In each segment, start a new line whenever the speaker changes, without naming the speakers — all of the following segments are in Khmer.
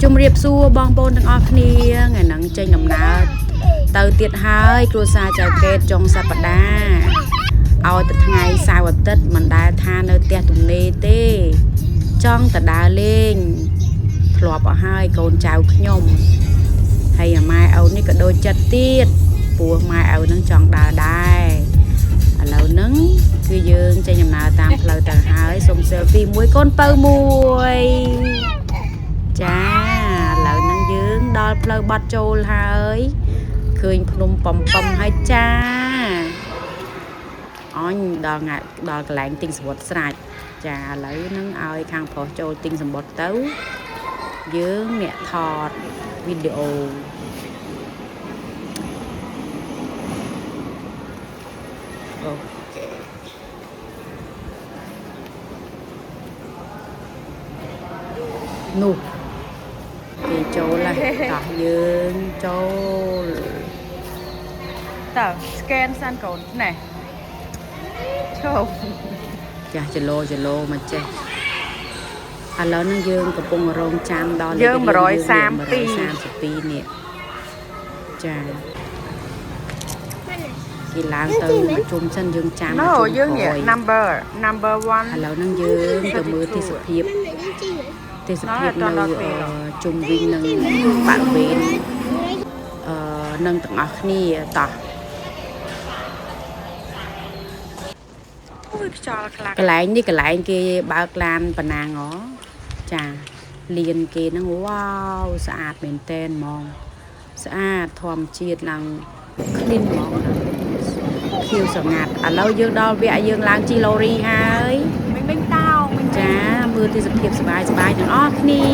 ជំរាបសួរបងប្អូនទាំងអស់គ្នាថ្ងៃហ្នឹងចេញដំណើរទៅទៀតហើយគ្រួសារចៅកេតចុងសប្តាហ៍ឲ្យទៅថ្ងៃសៅរ៍អាទិត្យមិនដែលថានៅផ្ទះទំនេរទេចង់ទៅដើរលេងធ្លាប់អស់ហើយកូនចៅខ្ញុំហើយម៉ែឪនេះក៏ដូចចិត្តទៀតព្រោះម៉ែឪនឹងចង់ដើរដែរឥឡូវហ្នឹងគឺយើងចេញដំណើរតាមផ្លូវទៅហើយសុំ selfie មួយកូនពៅមួយចាឥឡូវហ្នឹងយើងដល់ផ្លូវបាត់ចូលហើយឃើញភ្នំប៉ំហើយចាអញដល់កន្លែងទិញសម្បត្តិស្រាច់ចាឥឡូវហ្នឹងឲ្យខាងប្រុសចូលទិញសម្បត្តិទៅយើងអ្នកថតវីដេអូអូខេនោះគេចូលហើយតោះយើងចូលតើ scan សានកូនណែចូលចាស់ចលោមកចេះឥឡូវនេះយើងកំពុងរងចាំដល់យើង132នេះចាគេឡើងទៅជុំសិនយើងចាំជុំយើង number 1ឥឡូវហ្នឹងយើងទៅមើលទេសភាពនៅជុំវិញនឹងបរិវេណនឹងទាំងអស់គ្នាតោះអូយខ្យល់ខ្លាំងកន្លែងនេះកន្លែងគេបើកឡានប៉ណាងហ៎ចាលៀនគេហ្នឹងវ៉ាវស្អាតមែនតែនហ្មងស្អាតធម្មជាតិឡើង clean ហ្មងខៀវស្រងាត់ឥឡូវយើងដល់វគ្គយើងឡើងជីឡូរីហើយមិញតោចាមើលទេសភាពសบายទាំងអស់គ្នា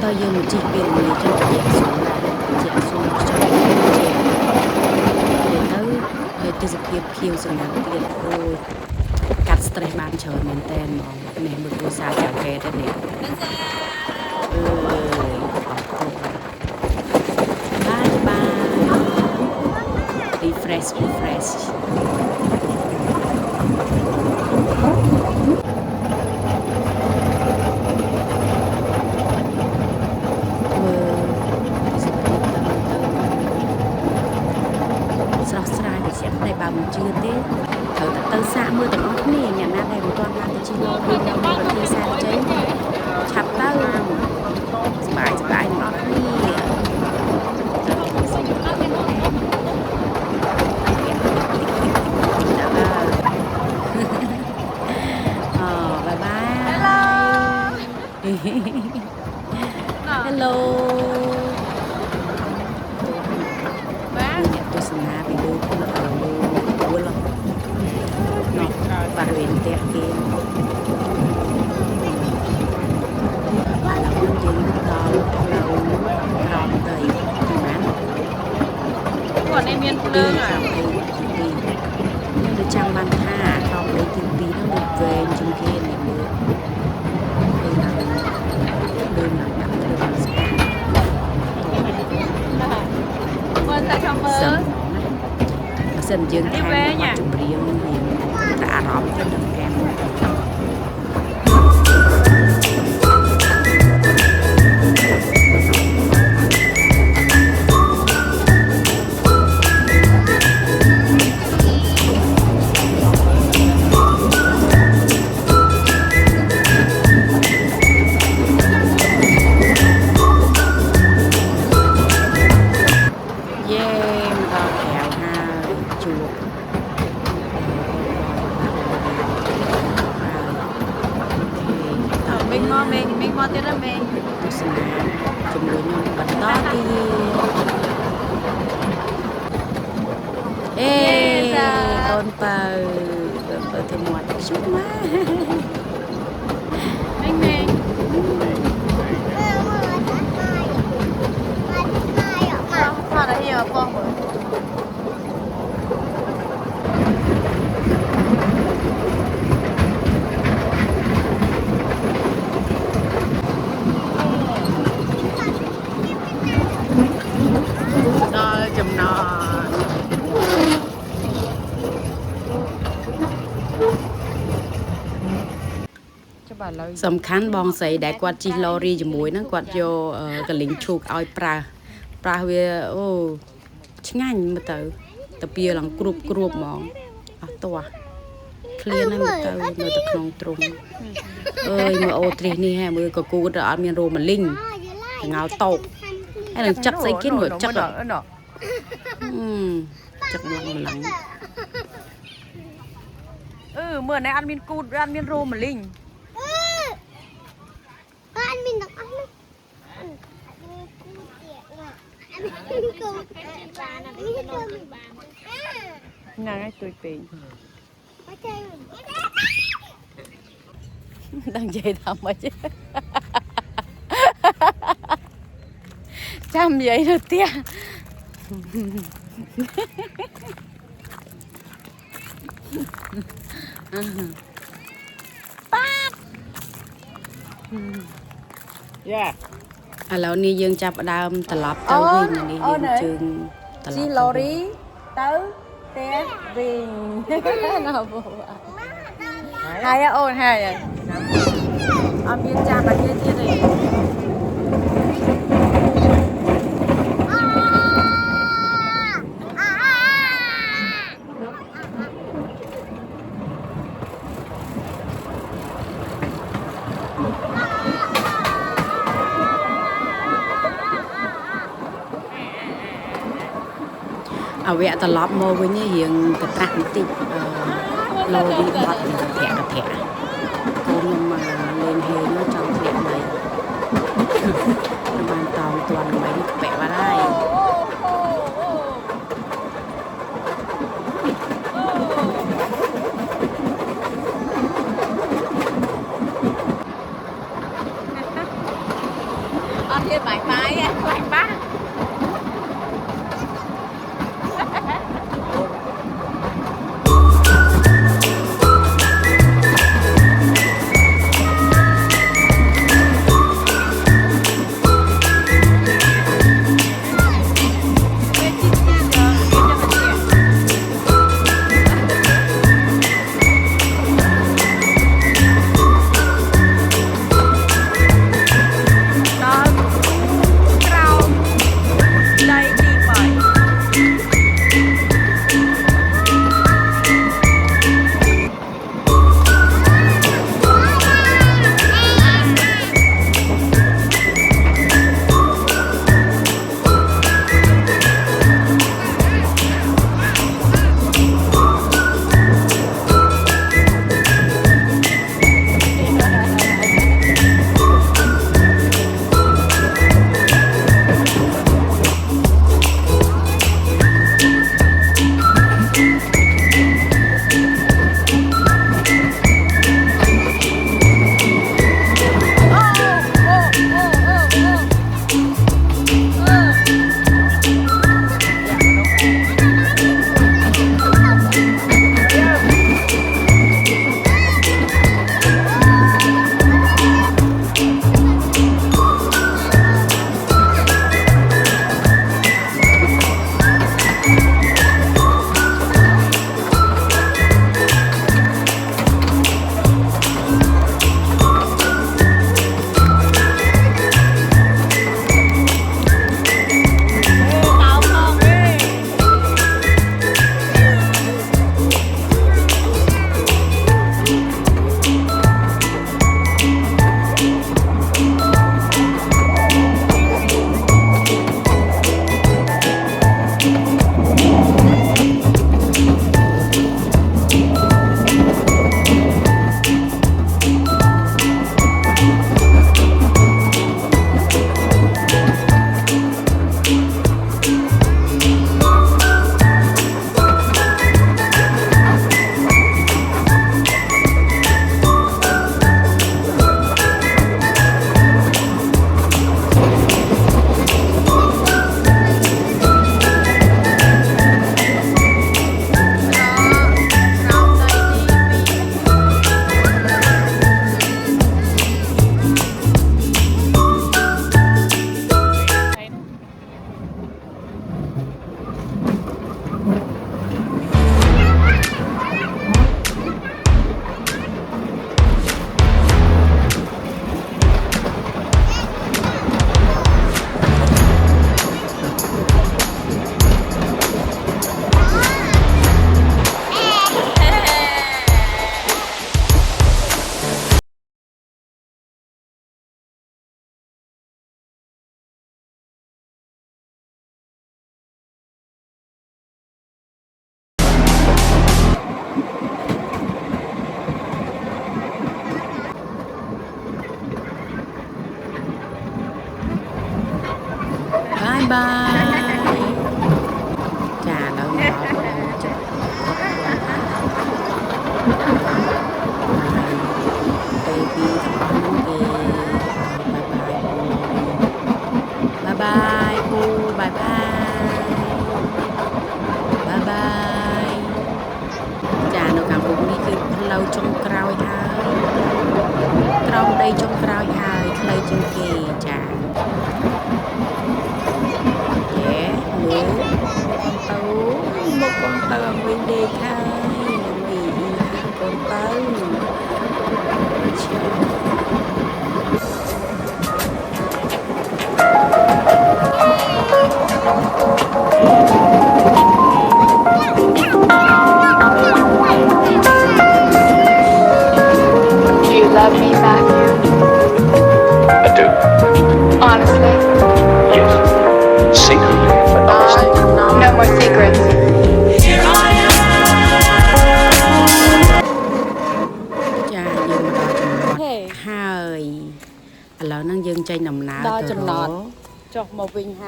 ទៅយើងមកជីកពេលនេះចុះជាសួរចុះទៅទេសភាពខៀវស្រងាត់ទៀតអូយកាត់ stress បានច្រើនមែនតើហ្មងនេះមើលគ្រួសារចៅកេតនេះបាយ refresh បើមិនជឿទេត្រូវទៅសាកមើលទាំងអស់គ្នាអ្នកណាដែលមិនទាន់បានទៅជិះឡូរីនៅវិធីសាស្ត្រចេញឆាប់ទៅសบายទាំងអស់គ្នាបាយបាយ Hello អ្នកទស្សនាពីលើបរិវេណផ្ទះគេឥឡូវយើងដល់ផ្លូវក្រោមដីពីបានគាត់នេះមានភ្លើងខ្ញុំចាំបានថាក្រោមដីទី2ហ្នឹងវាវែងជាងគេនេះមើលគឺណាដាក់ភ្លើងស្អាតមើលតែខាងមើលបើសិនយើងថែមចម្រៀងតែអារម្មណ៍ទៅនឹងគេមេងមកទៀតមេងទស្សនាជំនួយខ្ញុំបន្តទៀតអេកូនបើទៅមាត់ជុំមកមេងផារអីអបងមើលដល់ ចំណងសំខាន់បងស្រីដែលគាត់ជិះឡូរីជាមួយហ្នឹងគាត់យកកលីងឈូកឲ្យប្រើវាអូឆ្ងាញ់មើលទៅពៀឡើងគ្រួបហ្មងអស់ទាស់ឃ្លានហ្នឹងមើលទៅនៅតែក្នុងទ្រុងអើយមើលអូទ្រីសនេះហ่าមើលកគូទៅអត់មានរោម៉ាលីងងៅតោកហើយនឹងចឹកស្អីគេមើលចឹកចឹកម្លឹងមើលណែអត់មានគូតអត់មានរោម៉ាលីង
អត់មានទាំងអស់នោះ
ញ៉ាំឲ្យទួយពេកដឹងនិយាយថាម៉េចចាំនិយាយទៅផ្ទះប៉ាត់យ៉ាឥឡូវនេះយើងចាប់ផ្ដើមត្រឡប់ទៅវិញនេះយើងជើងត្រឡប់ជីឡូរីទៅផ្ទះវិញណាបងហើយអូនហើយអត់មានចាំអាទៀតទេអវៈត្រឡប់មកវិញរៀងកត្រាស់បន្តិចឡូរីបាត់កធាក់កូនខ្ញុំលេងហេងចង់ធ្លាក់ដីបានតោងទាន់មិនក្បែកបាត់ហើយអត់ទៀតបាយបាយខ្លាញ់បាក់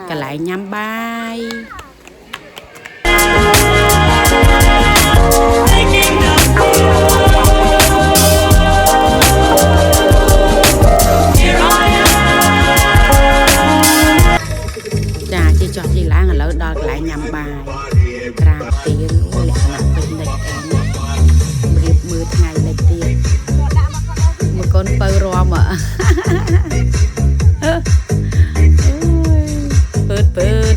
cả lại nhắm bay chà chị cho chị lá ở lỡ đó lại nhắm bài ra tiền lẹ nặng bên đây em riệp mưa ngày lại tiền một con bơ rom ạ bớt mưa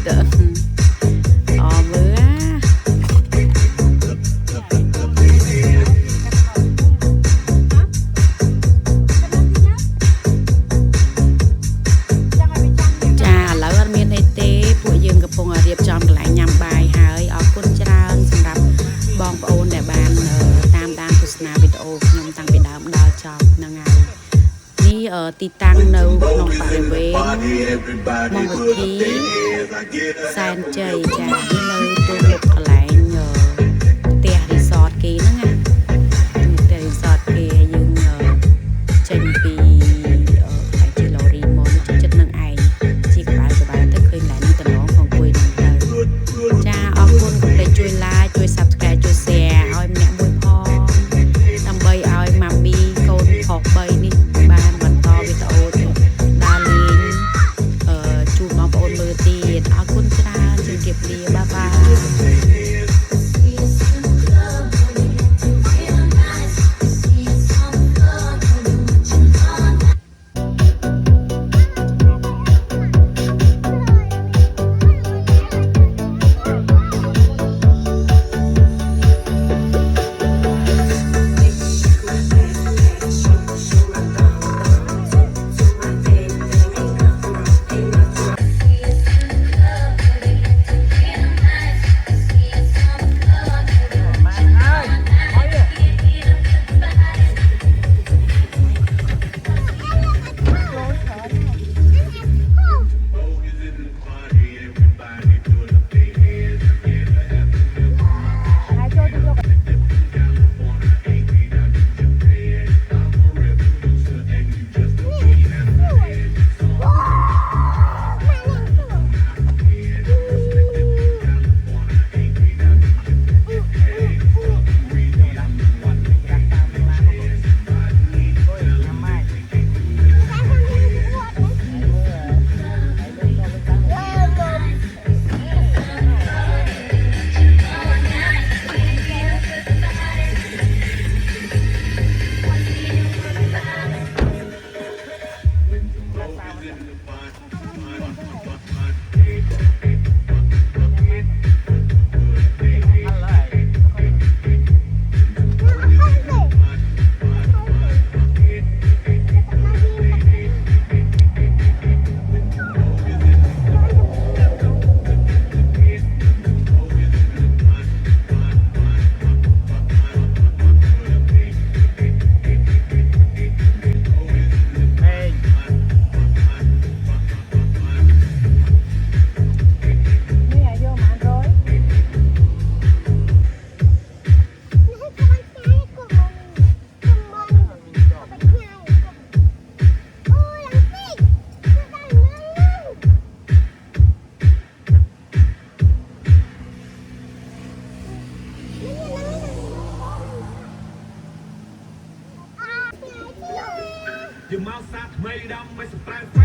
chà lỡ ăn miên hay tê buổi dươngกับพงเรียบจอมกันหลายยำบายหายออกคนเจริญสำหรับบองโอนแต่บานตามโฆษณาวิดีโอขนมตั้งไปดาวดาวจอมนางไงนี่ตีตังនៅក្នុងបរិវេណមកវិធីសែនជ័យចានេះនៅទូមុខកន្លែងផ្ទះរីសតគេហ្នឹងណាផ្ទះរីសតគេយើងចេញពីផ្លែជីឡូរីមកចិត្តនឹងឯងជីកបាយទៅឃើញឡើងនេះតំណងของគួយហ្នឹងទៅចាអរគុណកុំភ្លេចជួយ like ជួយ subscribe ជួយ share ឲ្យម្នាក់មួយផងដើម្បីឲ្យម៉ាមីកូនខុស3នេះបានបន្តវីដេអូទៅដើរលេងជួបបងប្អូនមើលទៀតអរគុណច្រើនជម្រាបលាបាយបាយ
Your mouth side made up, my surprise.